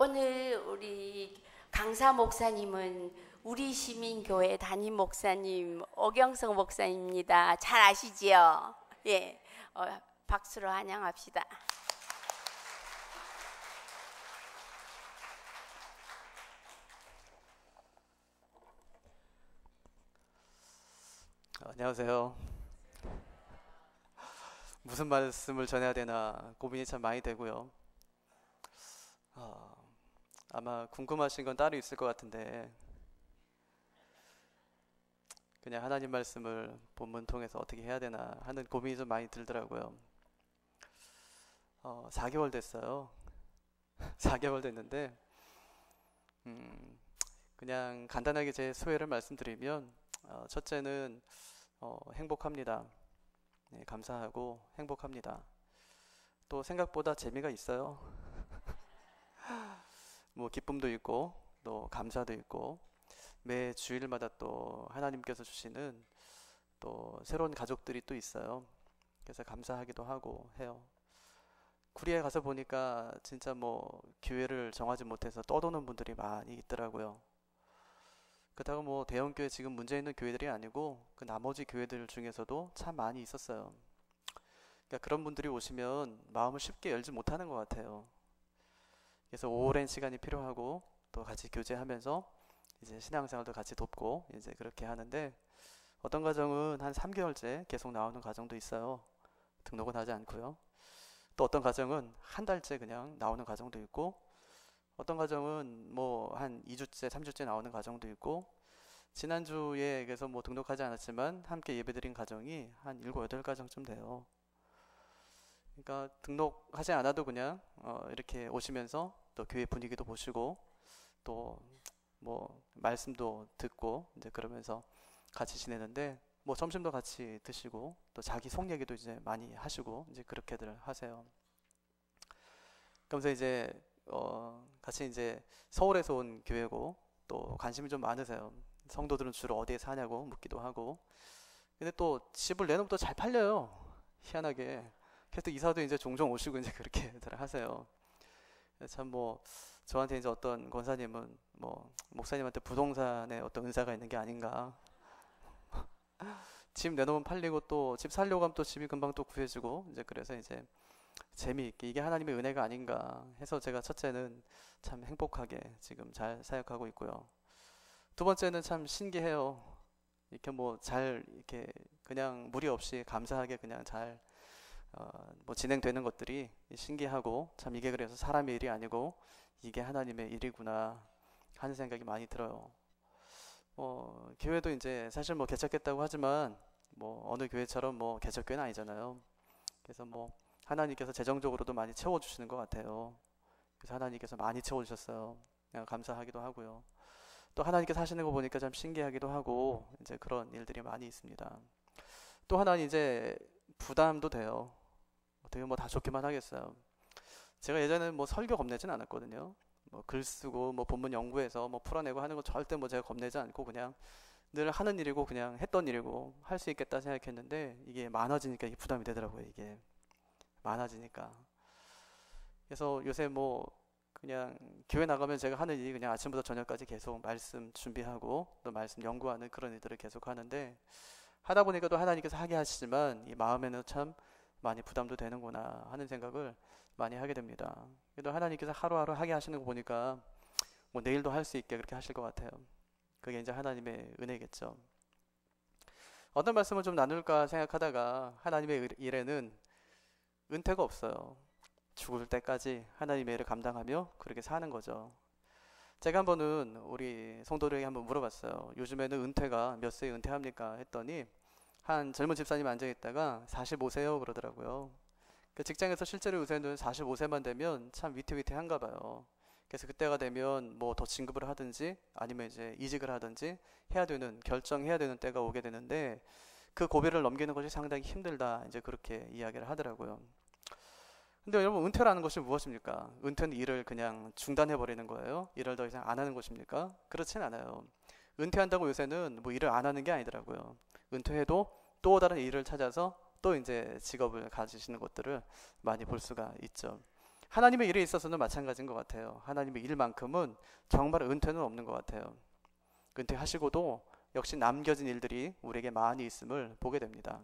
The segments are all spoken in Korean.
오늘 우리 강사 목사님은 우리 시민교회 담임 목사님 오경석 목사님입니다. 잘 아시지요? 예, 박수로 환영합시다. 안녕하세요. 무슨 말씀을 전해야 되나 고민이 참 많이 되고요. 아마 궁금하신 건 따로 있을 것 같은데 그냥 하나님 말씀을 본문 통해서 어떻게 해야 되나 하는 고민이 좀 많이 들더라고요. 4개월 됐어요. 4개월 됐는데 그냥 간단하게 제 소회를 말씀드리면 첫째는 행복합니다. 네, 감사하고 행복합니다. 또 생각보다 재미가 있어요. 뭐 기쁨도 있고 또 감사도 있고 매 주일마다 또 하나님께서 주시는 또 새로운 가족들이 또 있어요. 그래서 감사하기도 하고 해요. 구리에 가서 보니까 진짜 뭐 교회를 정하지 못해서 떠도는 분들이 많이 있더라고요. 그렇다고 뭐 대형교회 지금 문제 있는 교회들이 아니고 그 나머지 교회들 중에서도 참 많이 있었어요. 그러니까 그런 분들이 오시면 마음을 쉽게 열지 못하는 것 같아요. 그래서 오랜 시간이 필요하고 또 같이 교제하면서 이제 신앙생활도 같이 돕고 이제 그렇게 하는데 어떤 가정은 한 3개월째 계속 나오는 가정도 있어요. 등록은 하지 않고요. 또 어떤 가정은 한 달째 그냥 나오는 가정도 있고 어떤 가정은 뭐 한 2주째, 3주째 나오는 가정도 있고 지난주에 그래서 뭐 등록하지 않았지만 함께 예배드린 가정이 한 7, 8가정쯤 돼요. 그러니까 등록하지 않아도 그냥 이렇게 오시면서 또 교회 분위기도 보시고 또 뭐 말씀도 듣고 이제 그러면서 같이 지내는데 뭐 점심도 같이 드시고 또 자기 속 얘기도 이제 많이 하시고 이제 그렇게들 하세요. 그러면서 이제 같이 이제 서울에서 온 교회고 또 관심이 좀 많으세요. 성도들은 주로 어디에 사냐고 묻기도 하고 근데 또 집을 내놓으면 또 잘 팔려요. 희한하게. 그래서 이사도 이제 종종 오시고 이제 그렇게들 하세요. 참 뭐 저한테 이제 어떤 권사님은 뭐 목사님한테 부동산에 어떤 은사가 있는 게 아닌가. 집 내놓으면 팔리고 또 집 살려고 하면 또 집이 금방 또 구해지고 이제 그래서 이제 재미있게 이게 하나님의 은혜가 아닌가 해서 제가 첫째는 참 행복하게 지금 잘 사역하고 있고요. 두 번째는 참 신기해요. 이렇게 뭐 잘 이렇게 그냥 무리 없이 감사하게 그냥 잘 뭐 진행되는 것들이 신기하고 참 이게 그래서 사람의 일이 아니고 이게 하나님의 일이구나 하는 생각이 많이 들어요. 교회도 이제 사실 뭐 개척했다고 하지만 뭐 어느 교회처럼 뭐 개척교회는 아니잖아요. 그래서 뭐 하나님께서 재정적으로도 많이 채워주시는 것 같아요. 그래서 하나님께서 많이 채워주셨어요. 그냥 감사하기도 하고요. 또 하나님께서 하시는 거 보니까 참 신기하기도 하고 이제 그런 일들이 많이 있습니다. 또 하나는 이제 부담도 돼요. 어떻게 뭐 다 좋게만 하겠어요. 제가 예전에는 뭐 설교 겁내진 않았거든요. 뭐 글 쓰고 뭐 본문 연구해서 뭐 풀어내고 하는 거 절대 뭐 제가 겁내지 않고 그냥 늘 하는 일이고 그냥 했던 일이고 할 수 있겠다 생각했는데 이게 많아지니까 이게 부담이 되더라고요. 이게 많아지니까. 그래서 요새 뭐 그냥 교회 나가면 제가 하는 일이 그냥 아침부터 저녁까지 계속 말씀 준비하고 또 말씀 연구하는 그런 일들을 계속 하는데 하다 보니까 또 하나님께서 하게 하시지만 이 마음에는 참 많이 부담도 되는구나 하는 생각을 많이 하게 됩니다. 그래도 하나님께서 하루하루 하게 하시는 거 보니까 뭐 내일도 할 수 있게 그렇게 하실 것 같아요. 그게 이제 하나님의 은혜겠죠. 어떤 말씀을 좀 나눌까 생각하다가 하나님의 일에는 은퇴가 없어요. 죽을 때까지 하나님의 일을 감당하며 그렇게 사는 거죠. 제가 한 번은 우리 성도들에게 한번 물어봤어요. 요즘에는 은퇴가 몇 세에 은퇴합니까? 했더니 한 젊은 집사님 앉아있다가 45세요 그러더라고요. 그 직장에서 실제로 요새는 45세만 되면 참 위태위태한가 봐요. 그래서 그때가 되면 뭐 더 진급을 하든지 아니면 이제 이직을 하든지 해야 되는 결정해야 되는 때가 오게 되는데 그 고비를 넘기는 것이 상당히 힘들다 이제 그렇게 이야기를 하더라고요. 근데 여러분 은퇴라는 것이 무엇입니까? 은퇴는 일을 그냥 중단해 버리는 거예요? 일을 더 이상 안 하는 것입니까? 그렇진 않아요. 은퇴한다고 요새는 뭐 일을 안 하는 게 아니더라고요. 은퇴해도 또 다른 일을 찾아서 또 이제 직업을 가지시는 것들을 많이 볼 수가 있죠. 하나님의 일에 있어서는 마찬가지인 것 같아요. 하나님의 일만큼은 정말 은퇴는 없는 것 같아요. 은퇴하시고도 역시 남겨진 일들이 우리에게 많이 있음을 보게 됩니다.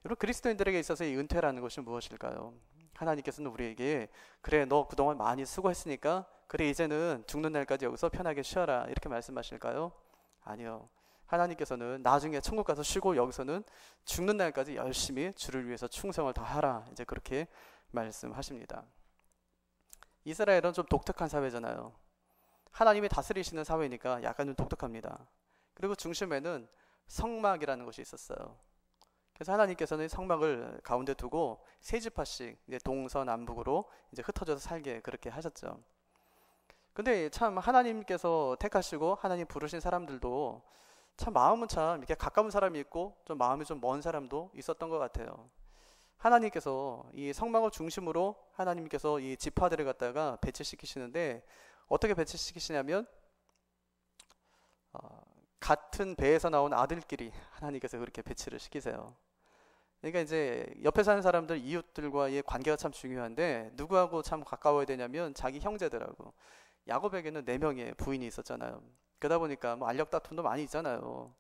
여러분, 그리스도인들에게 있어서 이 은퇴라는 것이 무엇일까요? 하나님께서는 우리에게 그래, 너 그동안 많이 수고했으니까 그래, 이제는 죽는 날까지 여기서 편하게 쉬어라, 이렇게 말씀하실까요? 아니요. 하나님께서는 나중에 천국 가서 쉬고 여기서는 죽는 날까지 열심히 주를 위해서 충성을 다하라, 이제 그렇게 말씀하십니다. 이스라엘은 좀 독특한 사회잖아요. 하나님이 다스리시는 사회니까 약간 좀 독특합니다. 그리고 중심에는 성막이라는 것이 있었어요. 그래서 하나님께서는 성막을 가운데 두고 세 지파씩 이제 동서남북으로 이제 흩어져서 살게 그렇게 하셨죠. 근데 참 하나님께서 택하시고 하나님 부르신 사람들도 참 마음은 참 이렇게 가까운 사람이 있고 좀 마음이 좀 먼 사람도 있었던 것 같아요. 하나님께서 이 성막을 중심으로 하나님께서 이 지파들을 갖다가 배치시키시는데 어떻게 배치시키시냐면 같은 배에서 나온 아들끼리 하나님께서 그렇게 배치를 시키세요. 그러니까 이제 옆에 사는 사람들, 이웃들과의 관계가 참 중요한데 누구하고 참 가까워야 되냐면 자기 형제들하고. 야곱에게는 4명의 부인이 있었잖아요. 그러다 보니까 뭐 알력 다툼도 많이 있잖아요.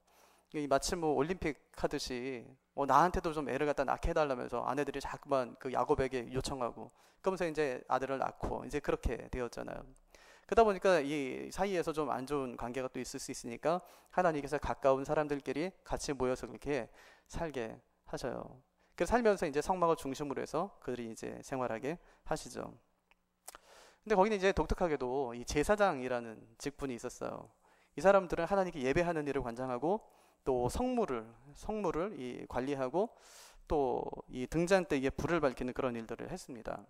마치 뭐 올림픽 하듯이 나한테도 좀 애를 갖다 낳게 해달라면서 아내들이 자꾸만 그 야곱에게 요청하고 그러면서 이제 아들을 낳고 이제 그렇게 되었잖아요. 그러다 보니까 이 사이에서 좀 안 좋은 관계가 또 있을 수 있으니까 하나님께서 가까운 사람들끼리 같이 모여서 그렇게 살게 하셔요. 그래서 살면서 이제 성막을 중심으로 해서 그들이 이제 생활하게 하시죠. 근데 거기는 이제 독특하게도 이 제사장이라는 직분이 있었어요. 이 사람들은 하나님께 예배하는 일을 관장하고 또 성물을 이 관리하고 또 이 등잔대에 불을 밝히는 그런 일들을 했습니다.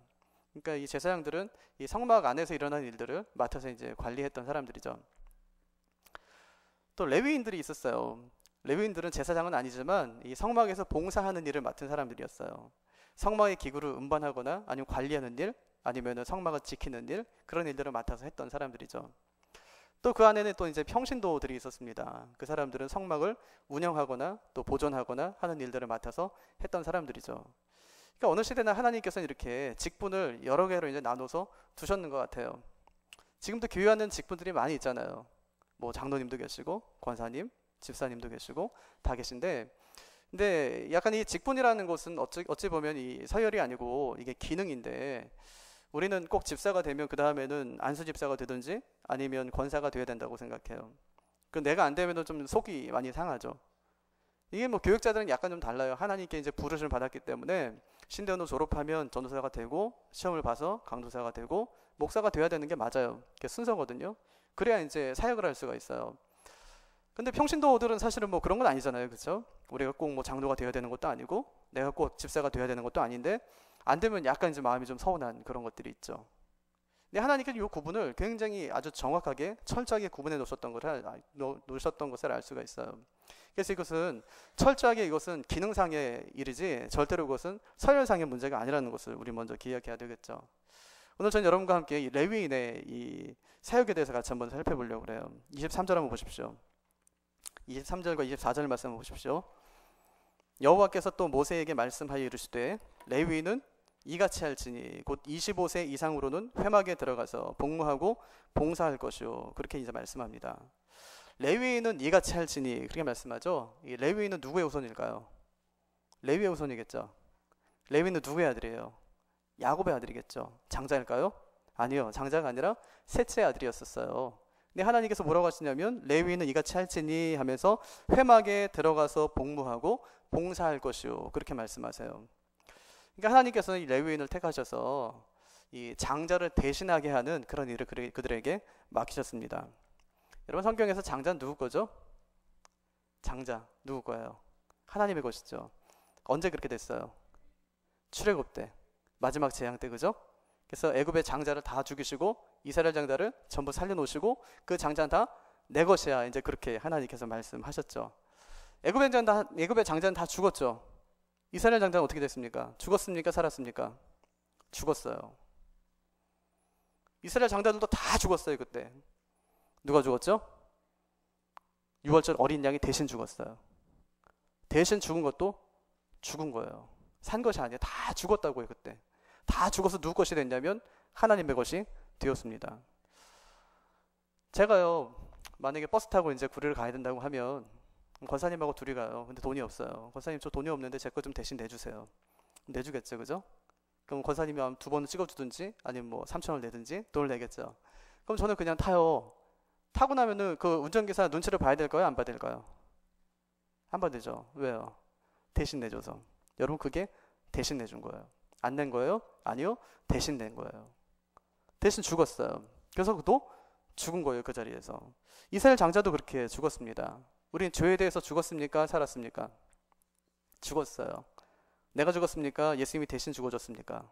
그러니까 이 제사장들은 이 성막 안에서 일어나는 일들을 맡아서 이제 관리했던 사람들이죠. 또 레위인들이 있었어요. 레위인들은 제사장은 아니지만 이 성막에서 봉사하는 일을 맡은 사람들이었어요. 성막의 기구를 운반하거나 아니면 관리하는 일, 아니면 성막을 지키는 일, 그런 일들을 맡아서 했던 사람들이죠. 또 그 안에는 또 이제 평신도들이 있었습니다. 그 사람들은 성막을 운영하거나 또 보존하거나 하는 일들을 맡아서 했던 사람들이죠. 그러니까 어느 시대나 하나님께서는 이렇게 직분을 여러 개로 이제 나눠서 두셨는 것 같아요. 지금도 교회하는 직분들이 많이 있잖아요. 뭐 장로님도 계시고 권사님, 집사님도 계시고 다 계신데, 근데 약간 이 직분이라는 것은 어찌 보면 이 서열이 아니고 이게 기능인데, 우리는 꼭 집사가 되면 그 다음에는 안수 집사가 되든지 아니면 권사가 돼야 된다고 생각해요. 그 내가 안 되면 좀 속이 많이 상하죠. 이게 뭐 교육자들은 약간 좀 달라요. 하나님께 이제 부르심을 받았기 때문에 신대원을 졸업하면 전도사가 되고 시험을 봐서 강도사가 되고 목사가 돼야 되는 게 맞아요. 그게 순서거든요. 그래야 이제 사역을 할 수가 있어요. 근데 평신도들은 사실은 뭐 그런 건 아니잖아요. 그렇죠? 우리가 꼭 뭐 장로가 되어야 되는 것도 아니고 내가 꼭 집사가 되어야 되는 것도 아닌데 안 되면 약간 이제 마음이 좀 서운한 그런 것들이 있죠. 근데 하나님께서 이 구분을 굉장히 아주 정확하게 철저하게 구분해 놓으셨던 것을 알 수가 있어요. 그래서 이것은 철저하게 이것은 기능상의 일이지 절대로 그것은 서열상의 문제가 아니라는 것을 우리 먼저 기억해야 되겠죠. 오늘 저는 여러분과 함께 이 레위인의 이 사역에 대해서 같이 한번 살펴보려고 그래요. 23절 한번 보십시오. 23절과 24절 말씀 한번 보십시오. 여호와께서 또 모세에게 말씀하여 이르시되 레위인은 이같이 할지니 곧 25세 이상으로는 회막에 들어가서 복무하고 봉사할 것이요, 그렇게 이제 말씀합니다. 레위인은 이같이 할지니 그렇게 말씀하죠. 이 레위인은 누구의 후손일까요? 레위의 후손이겠죠. 레위인은 누구의 아들이에요? 야곱의 아들이겠죠. 장자일까요? 아니요, 장자가 아니라 셋째 아들이었었어요. 근데 하나님께서 뭐라고 하시냐면 레위인은 이같이 할지니 하면서 회막에 들어가서 복무하고 봉사할 것이요, 그렇게 말씀하세요. 그러니까 하나님께서는 이 레위인을 택하셔서 이 장자를 대신하게 하는 그런 일을 그들에게 맡기셨습니다. 여러분, 성경에서 장자는 누구 거죠? 장자 누구 거예요? 하나님의 것이죠. 언제 그렇게 됐어요? 출애굽 때, 마지막 재앙 때, 그죠? 그래서 애굽의 장자를 다 죽이시고 이스라엘 장자를 전부 살려놓으시고 그 장자는 다 내 것이야, 이제 그렇게 하나님께서 말씀하셨죠. 애굽의 장자는 다 죽었죠. 이스라엘 장자는 어떻게 됐습니까? 죽었습니까? 살았습니까? 죽었어요. 이스라엘 장자들도 다 죽었어요. 그때 누가 죽었죠? 유월절 어린 양이 대신 죽었어요. 대신 죽은 것도 죽은 거예요. 산 것이 아니에요. 다 죽었다고요. 그때 다 죽어서 누구 것이 됐냐면 하나님의 것이 되었습니다. 제가요, 만약에 버스 타고 이제 구리를 가야 된다고 하면 권사님하고 둘이 가요. 근데 돈이 없어요. 권사님 저 돈이 없는데 제 거 좀 대신 내주세요. 내주겠죠, 그죠? 그럼 권사님이 한 2번을 찍어주든지 아니면 뭐 3,000원을 내든지 돈을 내겠죠. 그럼 저는 그냥 타요. 타고 나면은 그 운전기사 눈치를 봐야 될까요? 안 봐야 될까요? 안 봐야 되죠. 왜요? 대신 내줘서. 여러분 그게 대신 내준 거예요. 안 낸 거예요? 아니요. 대신 낸 거예요. 대신 죽었어요. 그래서 그도 죽은 거예요. 그 자리에서. 이스라엘 장자도 그렇게 죽었습니다. 우리는 죄에 대해서 죽었습니까? 살았습니까? 죽었어요. 내가 죽었습니까? 예수님이 대신 죽어줬습니까?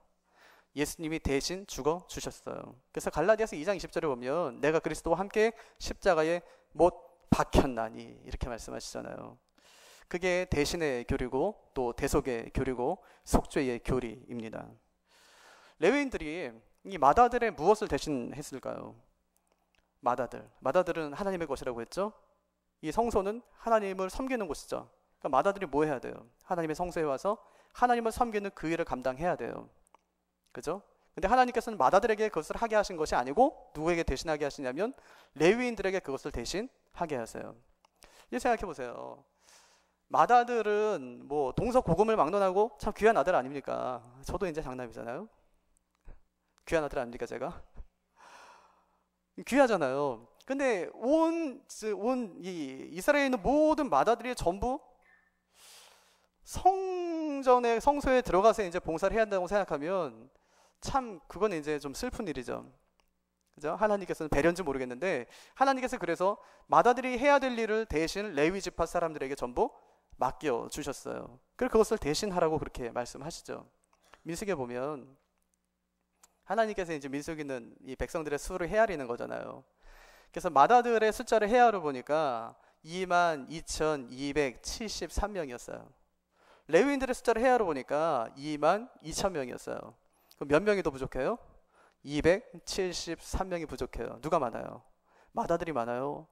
예수님이 대신 죽어주셨어요. 그래서 갈라디아서 2장 20절에 보면 내가 그리스도와 함께 십자가에 못 박혔나니 이렇게 말씀하시잖아요. 그게 대신의 교리고 또 대속의 교리고 속죄의 교리입니다. 레위인들이 이 마다들의 무엇을 대신했을까요? 마다들은 하나님의 것이라고 했죠. 이 성소는 하나님을 섬기는 곳이죠. 그러니까 마다들이 뭐 해야 돼요? 하나님의 성소에 와서 하나님을 섬기는 그 일을 감당해야 돼요. 그죠? 근데 하나님께서는 마다들에게 그것을 하게 하신 것이 아니고 누구에게 대신하게 하시냐면 레위인들에게 그것을 대신하게 하세요. 이제 생각해 보세요. 마다들은 뭐 동서고금을 막론하고 참 귀한 아들 아닙니까? 저도 이제 장남이잖아요. 귀한 아들 아닙니까 제가? 귀하잖아요. 근데 온 이 이스라엘에 있는 모든 마다들이 전부 성소에 들어가서 이제 봉사를 해야 한다고 생각하면 참 그건 이제 좀 슬픈 일이죠. 그죠? 하나님께서는 배려인지 모르겠는데 하나님께서 그래서 마다들이 해야 될 일을 대신 레위 지파 사람들에게 전부 맡겨 주셨어요. 그래서 그것을 대신 하라고 그렇게 말씀하시죠. 민수기에 보면 하나님께서 이제 민수기는 이 백성들의 수를 헤아리는 거잖아요. 그래서 마다들의 숫자를 헤아려 보니까 22,273명이었어요. 레위인들의 숫자를 헤아려 보니까 22,000명이었어요. 그럼 몇 명이 더 부족해요? 273명이 부족해요. 누가 많아요? 마다들이 많아요.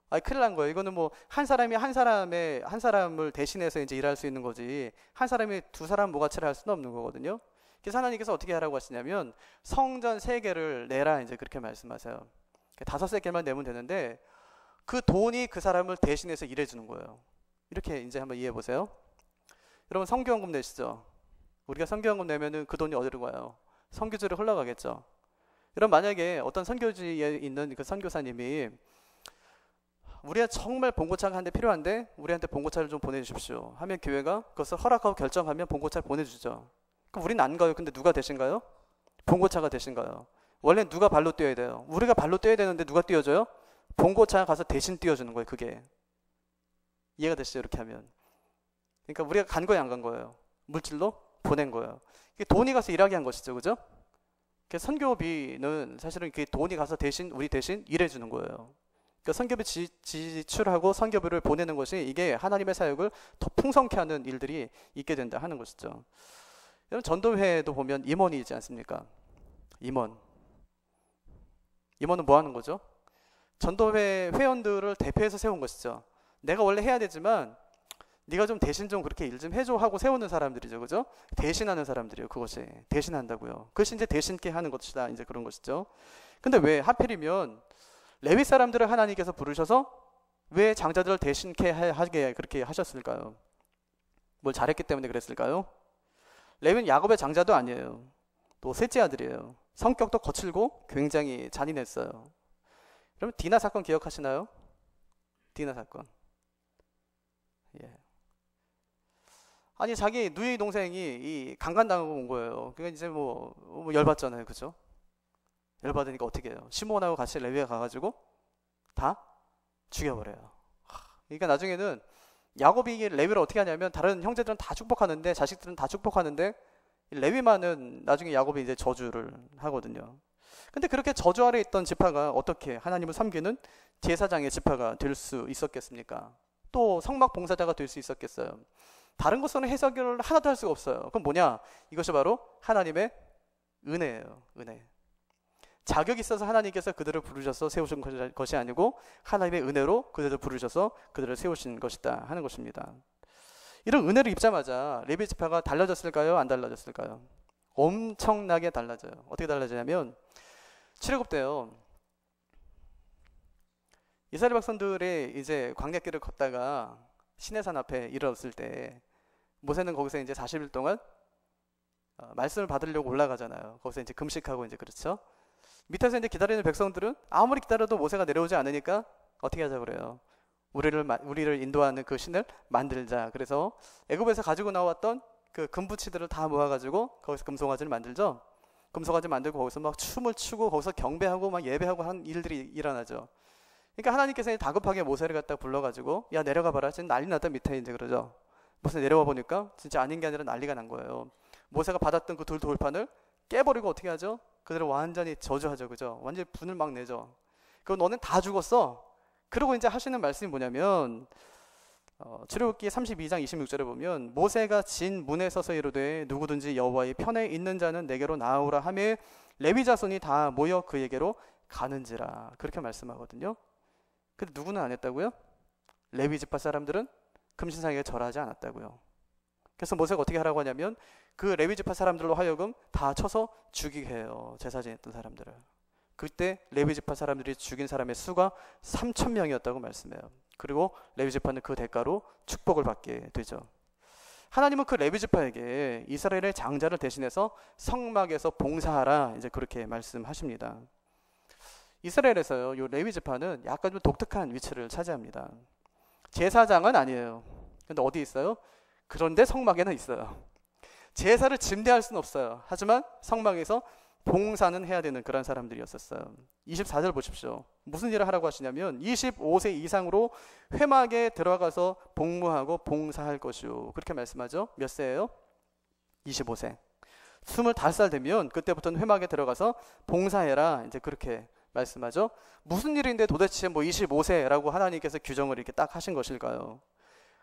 아니 큰일 난 거예요. 이거는 뭐 한 사람이 한 사람을 대신해서 이제 일할 수 있는 거지 한 사람이 두 사람 모가치를 할 수는 없는 거거든요. 그래서 하나님께서 어떻게 하라고 하시냐면 성전 3개를 내라 이제 그렇게 말씀하세요. 5개만 내면 되는데 그 돈이 그 사람을 대신해서 일해 주는 거예요. 이렇게 이제 한번 이해해 보세요. 여러분 선교헌금 내시죠? 우리가 선교헌금 내면은 그 돈이 어디로 가요? 선교지로 흘러가겠죠. 여러분 만약에 어떤 선교지에 있는 그 선교사님이 우리가 정말 봉고차가 한 대 필요한데 우리한테 봉고차를 좀 보내주십시오 하면 교회가 그것을 허락하고 결정하면 봉고차를 보내주죠. 그럼 우리는 안 가요. 근데 누가 대신가요? 봉고차가 대신가요? 원래 누가 발로 뛰어야 돼요? 우리가 발로 뛰어야 되는데 누가 뛰어줘요? 봉고차가 가서 대신 뛰어주는 거예요. 그게 이해가 되시죠? 이렇게 하면 그러니까 우리가 간 거예요, 안 간 거예요? 물질로 보낸 거예요. 돈이 가서 일하게 한 것이죠, 그죠? 선교비는 사실은 그 돈이 가서 우리 대신 일해주는 거예요. 그러니까 선교비 지출하고 선교비를 보내는 것이 이게 하나님의 사역을 더 풍성케 하는 일들이 있게 된다 하는 것이죠. 여러분 전도회도 보면 임원이 있지 않습니까? 임원은 뭐 하는 거죠? 전도회 회원들을 대표해서 세운 것이죠. 내가 원래 해야 되지만 네가 좀 대신 좀 그렇게 일 좀 해줘 하고 세우는 사람들이죠, 그죠? 대신하는 사람들이에요. 그것이 대신한다고요. 그것이 이제 대신케 하는 것이다. 이제 그런 것이죠. 근데 왜 하필이면 레위 사람들을 하나님께서 부르셔서 왜 장자들을 대신케 하게 그렇게 하셨을까요? 뭘 잘했기 때문에 그랬을까요? 레위는 야곱의 장자도 아니에요. 또 셋째 아들이에요. 성격도 거칠고 굉장히 잔인했어요. 여러분 디나 사건 기억하시나요? 디나 사건. 예. 아니 자기 누이 동생이 이 강간당하고 온 거예요. 그러니까 이제 뭐 열받잖아요, 그죠? 열받으니까 어떻게 해요? 시몬하고 같이 레위가 가가지고 다 죽여버려요. 그러니까 나중에는 야곱이 레위를 어떻게 하냐면 다른 형제들은 다 축복하는데 자식들은 다 축복하는데 레위만은 나중에 야곱이 이제 저주를 하거든요. 근데 그렇게 저주 아래 있던 지파가 어떻게 하나님을 섬기는 제사장의 지파가 될 수 있었겠습니까? 또 성막 봉사자가 될 수 있었겠어요? 다른 것으로는 해석을 하나도 할 수가 없어요. 그럼 뭐냐? 이것이 바로 하나님의 은혜예요. 은혜. 자격이 있어서 하나님께서 그들을 부르셔서 세우신 것이 아니고 하나님의 은혜로 그들을 부르셔서 그들을 세우신 것이다 하는 것입니다. 이런 은혜를 입자마자 레위 지파가 달라졌을까요? 안 달라졌을까요? 엄청나게 달라져요. 어떻게 달라지냐면 출애굽 때요. 이스라엘 백성들의 이제 광야길을 걷다가 시내산 앞에 이르렀을 때 모세는 거기서 이제 40일 동안 말씀을 받으려고 올라가잖아요. 거기서 이제 금식하고 이제 그렇죠. 밑에서 이제 기다리는 백성들은 아무리 기다려도 모세가 내려오지 않으니까 어떻게 하자 그래요. 우리를 인도하는 그 신을 만들자. 그래서 애굽에서 가지고 나왔던 그 금부치들을 다 모아가지고 거기서 금송아지를 만들죠. 금송아지 만들고 거기서 막 춤을 추고 거기서 경배하고 막 예배하고 하는 일들이 일어나죠. 그러니까 하나님께서 다급하게 모세를 갖다 불러가지고 야 내려가 봐라. 지금 난리 났다 밑에 이제 그러죠. 모세 내려와 보니까 진짜 아닌 게 아니라 난리가 난 거예요. 모세가 받았던 그 돌판을 깨버리고 어떻게 하죠? 그들을 완전히 저주하죠. 그죠? 완전히 분을 막 내죠. 그럼 너는 다 죽었어. 그리고 이제 하시는 말씀이 뭐냐면 출애굽기 32장 26절에 보면 모세가 진 문에 서서 이르되 누구든지 여호와의 편에 있는 자는 내게로 나아오라 하며 레위 자손이 다 모여 그에게로 가는지라 그렇게 말씀하거든요. 근데 누구는 안 했다고요? 레위 지파 사람들은 금신상에 절하지 않았다고요. 그래서 모세가 어떻게 하라고 하냐면 그 레위 지파 사람들로 하여금 다 쳐서 죽이게 해요. 제사 지냈던 사람들을. 그때 레위 지파 사람들이 죽인 사람의 수가 3,000명이었다고 말씀해요. 그리고 레위 지파는 그 대가로 축복을 받게 되죠. 하나님은 그 레위 지파에게 이스라엘의 장자를 대신해서 성막에서 봉사하라 이제 그렇게 말씀하십니다. 이스라엘에서요, 요 레위 지파는 약간 좀 독특한 위치를 차지합니다. 제사장은 아니에요. 근데 어디 있어요? 그런데 성막에는 있어요. 제사를 증대할 수는 없어요. 하지만 성막에서 봉사는 해야 되는 그런 사람들이었었어요. 24절 보십시오. 무슨 일을 하라고 하시냐면 25세 이상으로 회막에 들어가서 복무하고 봉사할 것이요. 그렇게 말씀하죠. 몇 세예요? 25세. 25살 되면 그때부터는 회막에 들어가서 봉사해라. 이제 그렇게 말씀하죠. 무슨 일인데 도대체 뭐 25세라고 하나님께서 규정을 이렇게 딱 하신 것일까요?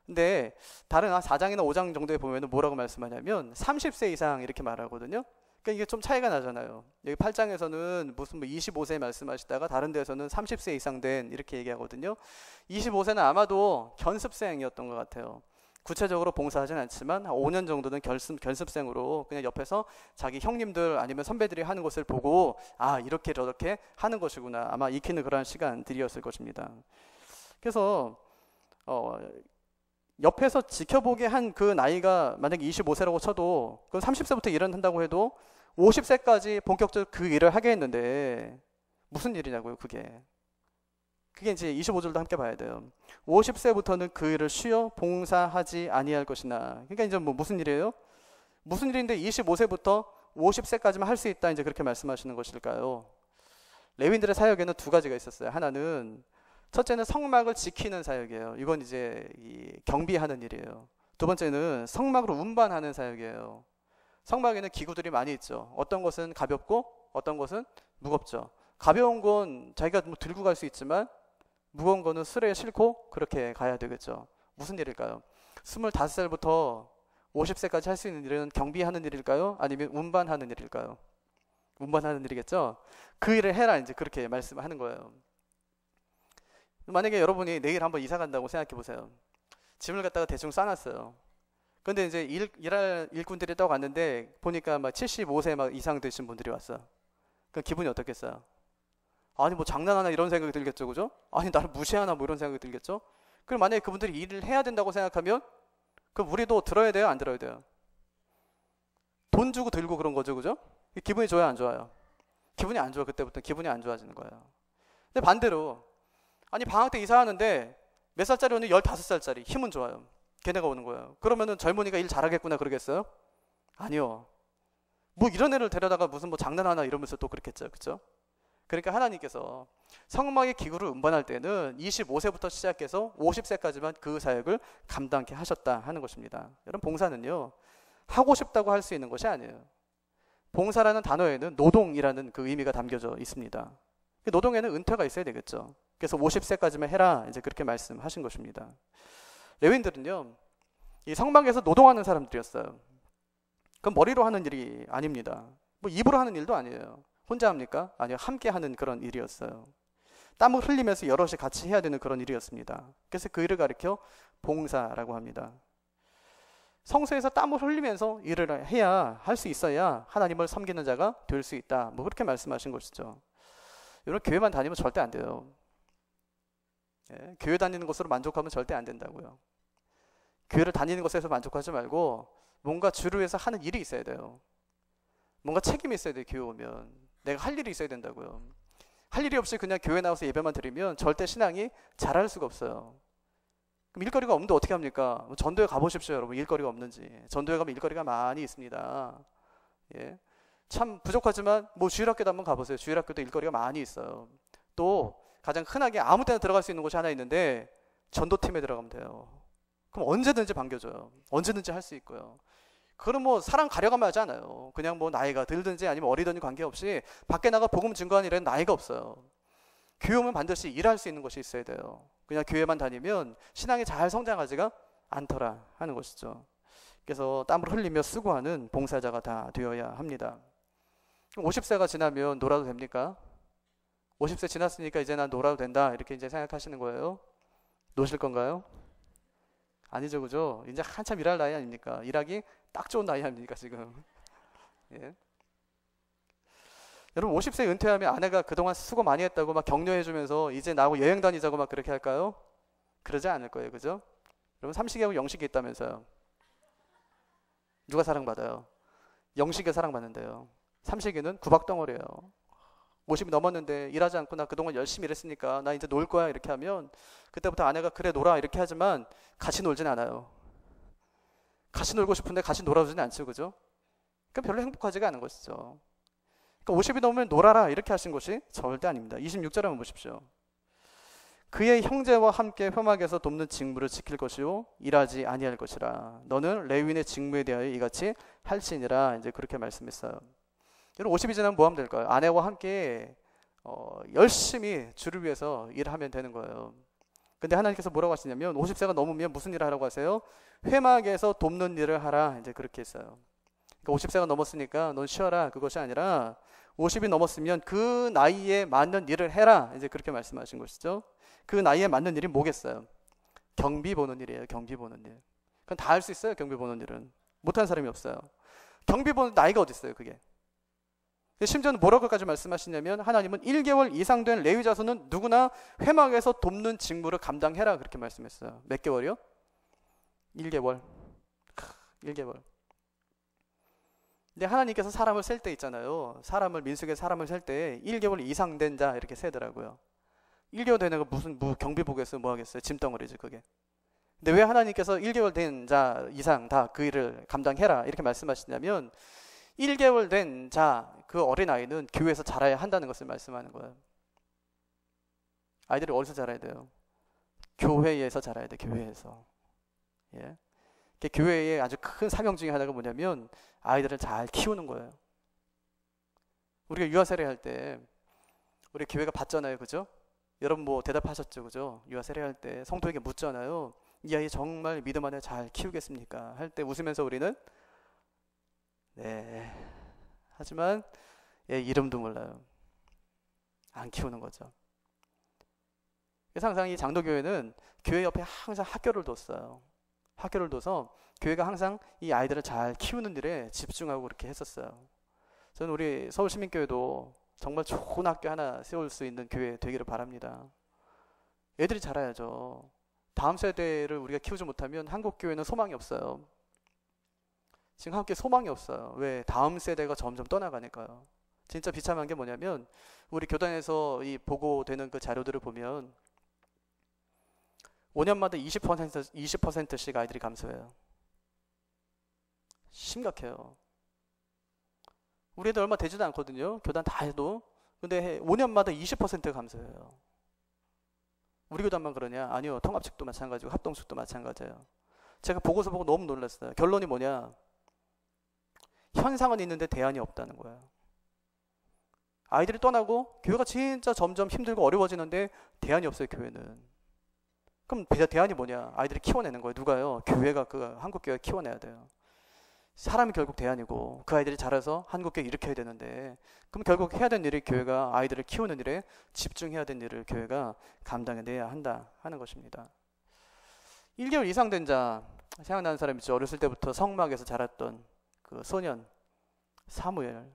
근데 다른 4장이나 5장 정도에 보면 뭐라고 말씀하냐면 30세 이상 이렇게 말하거든요. 그러니까 이게 좀 차이가 나잖아요. 여기 8장에서는 무슨 뭐 25세 말씀하시다가 다른 데서는 30세 이상 된 이렇게 얘기하거든요. 25세는 아마도 견습생이었던 것 같아요. 구체적으로 봉사하진 않지만 5년 정도는 견습생으로 그냥 옆에서 자기 형님들 아니면 선배들이 하는 것을 보고 아 이렇게 저렇게 하는 것이구나 아마 익히는 그런 시간들이었을 것입니다. 그래서 옆에서 지켜보게 한 그 나이가 만약에 25세라고 쳐도 그 30세부터 일을 한다고 해도 50세까지 본격적으로 그 일을 하게 했는데 무슨 일이냐고요 그게 이제 25절도 함께 봐야 돼요. 50세부터는 그 일을 쉬어 봉사하지 아니할 것이나 그러니까 이제 뭐 무슨 일이에요? 무슨 일인데 25세부터 50세까지만 할 수 있다 이제 그렇게 말씀하시는 것일까요? 레위인들의 사역에는 두 가지가 있었어요. 하나는 첫째는 성막을 지키는 사역이에요. 이건 이제 경비하는 일이에요. 두 번째는 성막으로 운반하는 사역이에요. 성막에는 기구들이 많이 있죠. 어떤 것은 가볍고 어떤 것은 무겁죠. 가벼운 건 자기가 뭐 들고 갈 수 있지만 무거운 거는 수레에 싣고 그렇게 가야 되겠죠. 무슨 일일까요? 25살부터 50세까지 할 수 있는 일은 경비하는 일일까요? 아니면 운반하는 일일까요? 운반하는 일이겠죠. 그 일을 해라 이제 그렇게 말씀하는 거예요. 만약에 여러분이 내일 한번 이사 간다고 생각해 보세요. 짐을 갖다가 대충 싸놨어요. 근데 이제 일할 일꾼들이 딱 왔는데 보니까 막 75세 막 이상 되신 분들이 왔어. 그럼 기분이 어떻겠어요? 아니 뭐 장난하나 이런 생각이 들겠죠, 그죠? 아니 나를 무시하나 뭐 이런 생각이 들겠죠? 그럼 만약에 그분들이 일을 해야 된다고 생각하면 그럼 우리도 들어야 돼요, 안 들어야 돼요? 돈 주고 들고 그런 거죠, 그죠? 기분이 좋아요, 안 좋아요? 기분이 안 좋아. 그때부터 기분이 안 좋아지는 거예요. 근데 반대로 아니 방학 때 이사하는데 몇 살짜리 오는 15살짜리 힘은 좋아요. 걔네가 오는 거예요. 그러면은 젊은이가 일 잘하겠구나 그러겠어요? 아니요. 뭐 이런 애를 데려다가 무슨 뭐 장난하나 이러면서 또 그렇겠죠, 그렇죠? 그러니까 하나님께서 성막의 기구를 운반할 때는 25세부터 시작해서 50세까지만 그 사역을 감당케 하셨다 하는 것입니다. 여러분 봉사는요 하고 싶다고 할 수 있는 것이 아니에요. 봉사라는 단어에는 노동이라는 그 의미가 담겨져 있습니다. 노동에는 은퇴가 있어야 되겠죠. 그래서 50세까지만 해라 이제 그렇게 말씀하신 것입니다. 레위인들은요 이 성막에서 노동하는 사람들이었어요. 그건 머리로 하는 일이 아닙니다. 뭐 입으로 하는 일도 아니에요. 혼자 합니까? 아니요, 함께 하는 그런 일이었어요. 땀을 흘리면서 여럿이 같이 해야 되는 그런 일이었습니다. 그래서 그 일을 가리켜 봉사라고 합니다. 성소에서 땀을 흘리면서 일을 해야 할 수 있어야 하나님을 섬기는 자가 될 수 있다. 뭐 그렇게 말씀하신 것이죠. 여러분 교회만 다니면 절대 안 돼요. 예, 교회 다니는 것으로 만족하면 절대 안 된다고요. 교회를 다니는 것에서 만족하지 말고 뭔가 주를 위해서 하는 일이 있어야 돼요. 뭔가 책임이 있어야 돼요. 교회 오면 내가 할 일이 있어야 된다고요. 할 일이 없이 그냥 교회 나와서 예배만 드리면 절대 신앙이 자랄 수가 없어요. 그럼 일거리가 없는데 어떻게 합니까? 전도회 가보십시오 여러분. 일거리가 없는지. 전도회 가면 일거리가 많이 있습니다. 예. 참 부족하지만 뭐 주일학교도 한번 가보세요. 주일학교도 일거리가 많이 있어요. 또 가장 흔하게 아무 때나 들어갈 수 있는 곳이 하나 있는데 전도팀에 들어가면 돼요. 그럼 언제든지 반겨줘요. 언제든지 할 수 있고요. 그럼 뭐 사람 가려가면 하지 않아요. 그냥 뭐 나이가 들든지 아니면 어리든지 관계없이 밖에 나가 복음 증거하는 일에는 나이가 없어요. 교회 오면 반드시 일할 수 있는 것이 있어야 돼요. 그냥 교회만 다니면 신앙이 잘 성장하지가 않더라 하는 것이죠. 그래서 땀을 흘리며 수고하는 봉사자가 다 되어야 합니다. 50세가 지나면 놀아도 됩니까? 50세 지났으니까 이제 난 놀아도 된다 이렇게 이제 생각하시는 거예요? 노실 건가요? 아니죠, 그죠? 이제 한참 일할 나이 아닙니까? 일하기 딱 좋은 나이 아닙니까 지금? 예. 여러분 50세 은퇴하면 아내가 그동안 수고 많이 했다고 막 격려해주면서 이제 나하고 여행 다니자고 막 그렇게 할까요? 그러지 않을 거예요, 그죠? 여러분 삼식이하고 영식이 있다면서요? 누가 사랑받아요? 영식이 사랑받는데요. 삼식이는 구박덩어리예요. 50이 넘었는데 일하지 않고 나 그동안 열심히 일했으니까 나 이제 놀 거야 이렇게 하면 그때부터 아내가 그래 놀아 이렇게 하지만 같이 놀진 않아요. 같이 놀고 싶은데 같이 놀아주진 않죠, 그죠? 그러니까 별로 행복하지가 않은 것이죠. 그러니까 50이 넘으면 놀아라 이렇게 하신 것이 절대 아닙니다. 26절 한번 보십시오. 그의 형제와 함께 회막에서 돕는 직무를 지킬 것이요 일하지 아니할 것이라. 너는 레위인의 직무에 대하여 이같이 할지니라. 이제 그렇게 말씀했어요. 여러분 50이 지나면 뭐 하면 될까요? 아내와 함께 열심히 주를 위해서 일하면 되는 거예요. 근데 하나님께서 뭐라고 하시냐면 50세가 넘으면 무슨 일을 하라고 하세요? 회막에서 돕는 일을 하라. 이제 그렇게 했어요. 그러니까 50세가 넘었으니까 넌 쉬어라. 그것이 아니라 50이 넘었으면 그 나이에 맞는 일을 해라. 이제 그렇게 말씀하신 것이죠. 그 나이에 맞는 일이 뭐겠어요? 경비 보는 일이에요. 경비 보는 일. 그건 다 할 수 있어요. 경비 보는 일은. 못하는 사람이 없어요. 경비 보는 나이가 어디 있어요, 그게? 심지어는 뭐라고까지 말씀하시냐면 하나님은 1개월 이상 된 레위 자손은 누구나 회막에서 돕는 직무를 감당해라 그렇게 말씀했어요. 몇 개월이요? 1개월. 1개월. 근데 하나님께서 사람을 셀 때 있잖아요. 사람을 민수기에 사람을 셀 때 1개월 이상 된 자 이렇게 세더라고요. 1개월 되는 거 무슨 경비 보겠어요? 뭐 하겠어요? 짐덩어리지 그게. 근데 왜 하나님께서 1개월 된 자 이상 다 그 일을 감당해라 이렇게 말씀하시냐면 1개월 된 자 그 어린아이는 교회에서 자라야 한다는 것을 말씀하는 거예요. 아이들이 어디서 자라야 돼요? 교회에서 자라야 돼. 교회에서. 예. 교회의 아주 큰 사명 중에 하나가 뭐냐면 아이들을 잘 키우는 거예요. 우리가 유아 세례 할 때 우리 교회가 받잖아요, 그죠? 여러분 뭐 대답하셨죠, 그죠? 유아 세례 할 때 성도에게 묻잖아요. 이 아이 정말 믿음 안에 잘 키우겠습니까? 할 때 웃으면서 우리는 네. 하지만 얘 이름도 몰라요. 안 키우는 거죠. 그래서 항상 이 장로교회는 교회 옆에 항상 학교를 뒀어요. 학교를 둬서 교회가 항상 이 아이들을 잘 키우는 일에 집중하고 그렇게 했었어요. 저는 우리 서울시민교회도 정말 좋은 학교 하나 세울 수 있는 교회 되기를 바랍니다. 애들이 자라야죠. 다음 세대를 우리가 키우지 못하면 한국교회는 소망이 없어요. 지금 한국교회 소망이 없어요. 왜? 다음 세대가 점점 떠나가니까요. 진짜 비참한 게 뭐냐면 우리 교단에서 이 보고되는 그 자료들을 보면 5년마다 20%씩 아이들이 감소해요. 심각해요. 우리 애들 얼마 되지도 않거든요. 교단 다 해도. 근데 5년마다 20% 감소해요. 우리 교단만 그러냐? 아니요. 통합측도 마찬가지고 합동측도 마찬가지예요. 제가 보고서 보고 너무 놀랐어요. 결론이 뭐냐? 현상은 있는데 대안이 없다는 거예요. 아이들이 떠나고 교회가 진짜 점점 힘들고 어려워지는데 대안이 없어요, 교회는. 그럼 대안이 뭐냐? 아이들이 키워내는 거예요. 누가요? 교회가 그 한국교회가 키워내야 돼요. 사람이 결국 대안이고 그 아이들이 자라서 한국교회 일으켜야 되는데 그럼 결국 해야 되는 일이 교회가 아이들을 키우는 일에 집중해야 되는 일을 교회가 감당해내야 한다 하는 것입니다. 1개월 이상 된 자 생각나는 사람 있죠. 어렸을 때부터 성막에서 자랐던 그 소년 사무엘,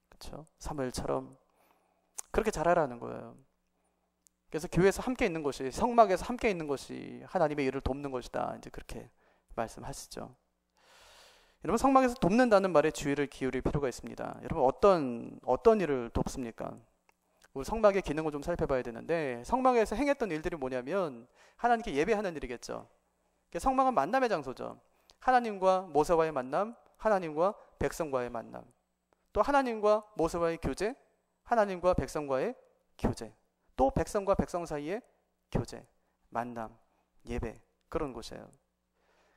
그렇죠? 사무엘처럼 그렇게 자라라는 거예요. 그래서 교회에서 함께 있는 것이, 성막에서 함께 있는 것이 하나님의 일을 돕는 것이다. 이제 그렇게 말씀하시죠. 여러분, 성막에서 돕는다는 말에 주의를 기울일 필요가 있습니다. 여러분, 어떤 일을 돕습니까? 우리 성막의 기능을 좀 살펴봐야 되는데, 성막에서 행했던 일들이 뭐냐면 하나님께 예배하는 일이겠죠. 성막은 만남의 장소죠. 하나님과 모세와의 만남, 하나님과 백성과의 만남, 또 하나님과 모세와의 교제, 하나님과 백성과의 교제, 또 백성과 백성 사이의 교제, 만남, 예배, 그런 곳이에요.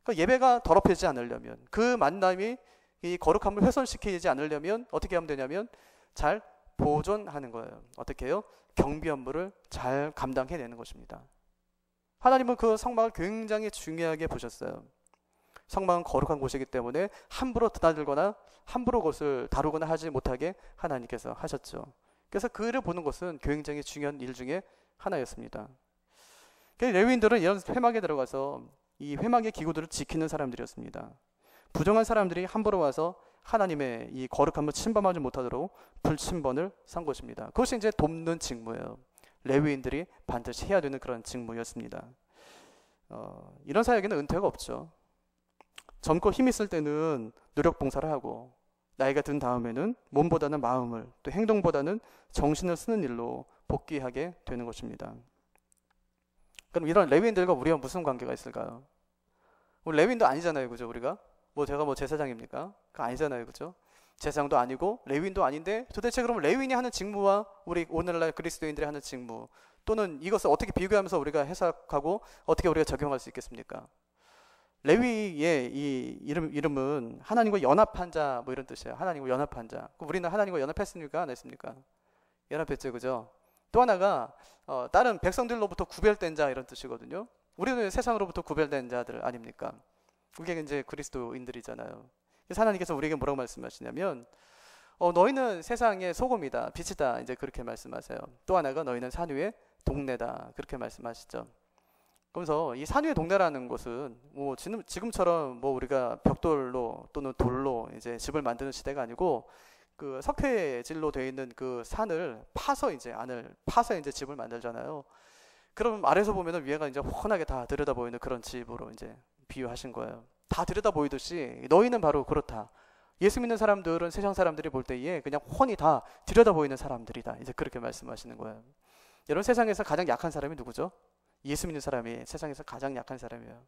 그 예배가 더럽혀지지 않으려면, 그 만남이 이 거룩함을 훼손시키지 않으려면 어떻게 하면 되냐면 잘 보존하는 거예요. 어떻게 해요? 경비 업무를 잘 감당해내는 것입니다. 하나님은 그 성막을 굉장히 중요하게 보셨어요. 성막은 거룩한 곳이기 때문에 함부로 드나들거나 함부로 그것을 다루거나 하지 못하게 하나님께서 하셨죠. 그래서 그 일을 보는 것은 굉장히 중요한 일 중에 하나였습니다. 레위인들은 이런 회막에 들어가서 이 회막의 기구들을 지키는 사람들이었습니다. 부정한 사람들이 함부로 와서 하나님의 이 거룩함을 침범하지 못하도록 불침번을 산 것입니다. 그것이 이제 돕는 직무예요. 레위인들이 반드시 해야 되는 그런 직무였습니다. 이런 사역에는 은퇴가 없죠. 젊고 힘 있을 때는 노력 봉사를 하고, 나이가 든 다음에는 몸보다는 마음을, 또 행동보다는 정신을 쓰는 일로 복귀하게 되는 것입니다. 그럼 이런 레위인들과 우리가 무슨 관계가 있을까요? 우리 레위인도 아니잖아요, 그죠? 우리가 제가 제사장입니까? 그거 아니잖아요, 그죠? 제사장도 아니고 레위인도 아닌데, 도대체 그럼 레위인이 하는 직무와 우리 오늘날 그리스도인들이 하는 직무, 또는 이것을 어떻게 비교하면서 우리가 해석하고 어떻게 우리가 적용할 수 있겠습니까? 레위의 이 이름은 하나님과 연합한 자, 이런 뜻이에요. 하나님과 연합한 자. 우리는 하나님과 연합했습니까? 안 했습니까? 연합했죠, 그죠? 또 하나가 다른 백성들로부터 구별된 자, 이런 뜻이거든요. 우리는 세상으로부터 구별된 자들 아닙니까? 그게 이제 그리스도인들이잖아요. 그래서 하나님께서 우리에게 뭐라고 말씀하시냐면, 너희는 세상의 소금이다, 빛이다, 이제 그렇게 말씀하세요. 또 하나가 너희는 산 위의 동네다, 그렇게 말씀하시죠. 그래서 이 산 위의 동네라는 것은 지금처럼 우리가 벽돌로 또는 돌로 이제 집을 만드는 시대가 아니고, 그 석회질로 되어 있는 그 산을 파서 이제 집을 만들잖아요. 그럼 아래서 보면은 위에가 이제 훤하게 다 들여다 보이는 그런 집으로 이제 비유하신 거예요. 다 들여다 보이듯이 너희는 바로 그렇다. 예수 믿는 사람들은 세상 사람들이 볼 때에 그냥 훤히 다 들여다 보이는 사람들이다. 이제 그렇게 말씀하시는 거예요. 여러분, 세상에서 가장 약한 사람이 누구죠? 예수 믿는 사람이 세상에서 가장 약한 사람이에요.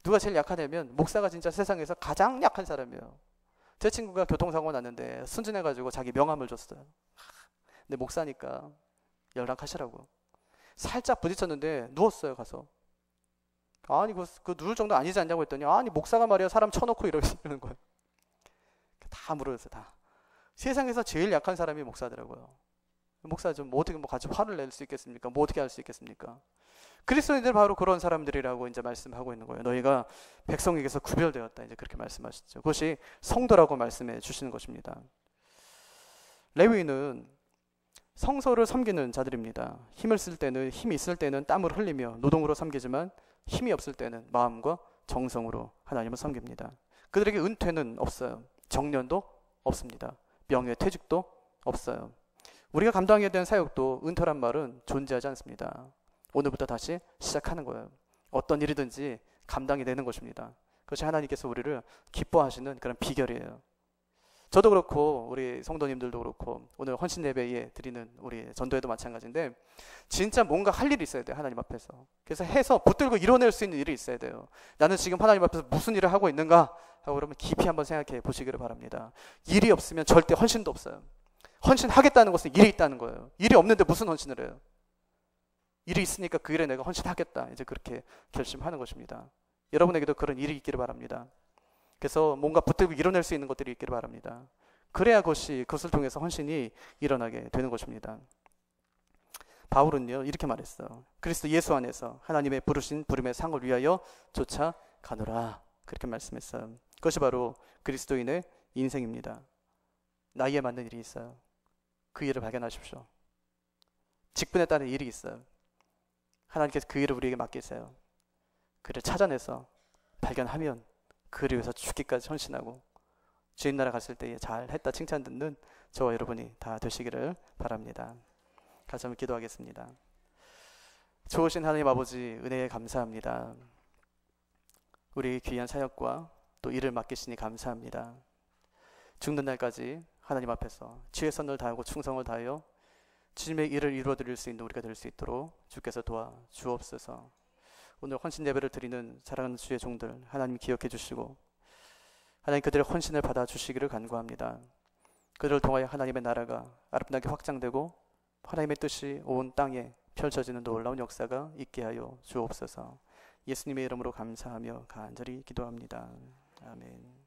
누가 제일 약하냐면 목사가 진짜 세상에서 가장 약한 사람이에요. 제 친구가 교통사고 났는데 순진해가지고 자기 명함을 줬어요. 근데 목사니까 연락하시라고. 살짝 부딪혔는데 누웠어요, 가서. 아니 그 누울 정도 아니지 않냐고 했더니, 아니 목사가 말이야 사람 쳐놓고 이러는 거예요. 다 물어줬어요, 다. 세상에서 제일 약한 사람이 목사더라고요. 목사 좀 어떻게 같이 화를 낼 수 있겠습니까? 어떻게 할 수 있겠습니까? 그리스도인들 바로 그런 사람들이라고 이제 말씀하고 있는 거예요. 너희가 백성에게서 구별되었다, 이제 그렇게 말씀하시죠. 그것이 성도라고 말씀해 주시는 것입니다. 레위인은 성소를 섬기는 자들입니다. 힘이 있을 때는 땀을 흘리며 노동으로 섬기지만, 힘이 없을 때는 마음과 정성으로 하나님을 섬깁니다. 그들에게 은퇴는 없어요. 정년도 없습니다. 명예퇴직도 없어요. 우리가 감당해야 되는 사역도 은퇴란 말은 존재하지 않습니다. 오늘부터 다시 시작하는 거예요. 어떤 일이든지 감당이 되는 것입니다. 그것이 하나님께서 우리를 기뻐하시는 그런 비결이에요. 저도 그렇고 우리 성도님들도 그렇고 오늘 헌신 예배에 드리는 우리 전도회도 마찬가지인데, 진짜 뭔가 할 일이 있어야 돼요, 하나님 앞에서. 그래서 해서 붙들고 이뤄낼 수 있는 일이 있어야 돼요. 나는 지금 하나님 앞에서 무슨 일을 하고 있는가 하고 그러면 깊이 한번 생각해 보시기를 바랍니다. 일이 없으면 절대 헌신도 없어요. 헌신하겠다는 것은 일이 있다는 거예요. 일이 없는데 무슨 헌신을 해요? 일이 있으니까 그 일에 내가 헌신하겠다, 이제 그렇게 결심하는 것입니다. 여러분에게도 그런 일이 있기를 바랍니다. 그래서 뭔가 붙들고 이뤄낼 수 있는 것들이 있기를 바랍니다. 그래야 그것을 통해서 헌신이 일어나게 되는 것입니다. 바울은요, 이렇게 말했어요. 그리스도 예수 안에서 하나님의 부르신 부름의 상을 위하여 쫓아가노라, 그렇게 말씀했어요. 그것이 바로 그리스도인의 인생입니다. 나이에 맞는 일이 있어요. 그 일을 발견하십시오. 직분에 따른 일이 있어요. 하나님께서 그 일을 우리에게 맡기세요. 그를 찾아내서 발견하면 그를 위해서 죽기까지 헌신하고 주님 나라 갔을 때에 잘했다 칭찬 듣는 저와 여러분이 다 되시기를 바랍니다. 같이 한번 기도하겠습니다. 좋으신 하나님 아버지, 은혜에 감사합니다. 우리 귀한 사역과 또 일을 맡기시니 감사합니다. 죽는 날까지 하나님 앞에서 최선을 다하고 충성을 다하여 주님의 일을 이루어드릴 수 있는 우리가 될 수 있도록 주께서 도와 주옵소서. 오늘 헌신 예배를 드리는 사랑하는 주의 종들 하나님 기억해 주시고 하나님 그들의 헌신을 받아 주시기를 간구합니다. 그들을 통하여 하나님의 나라가 아름답게 확장되고 하나님의 뜻이 온 땅에 펼쳐지는 놀라운 역사가 있게 하여 주옵소서. 예수님의 이름으로 감사하며 간절히 기도합니다. 아멘.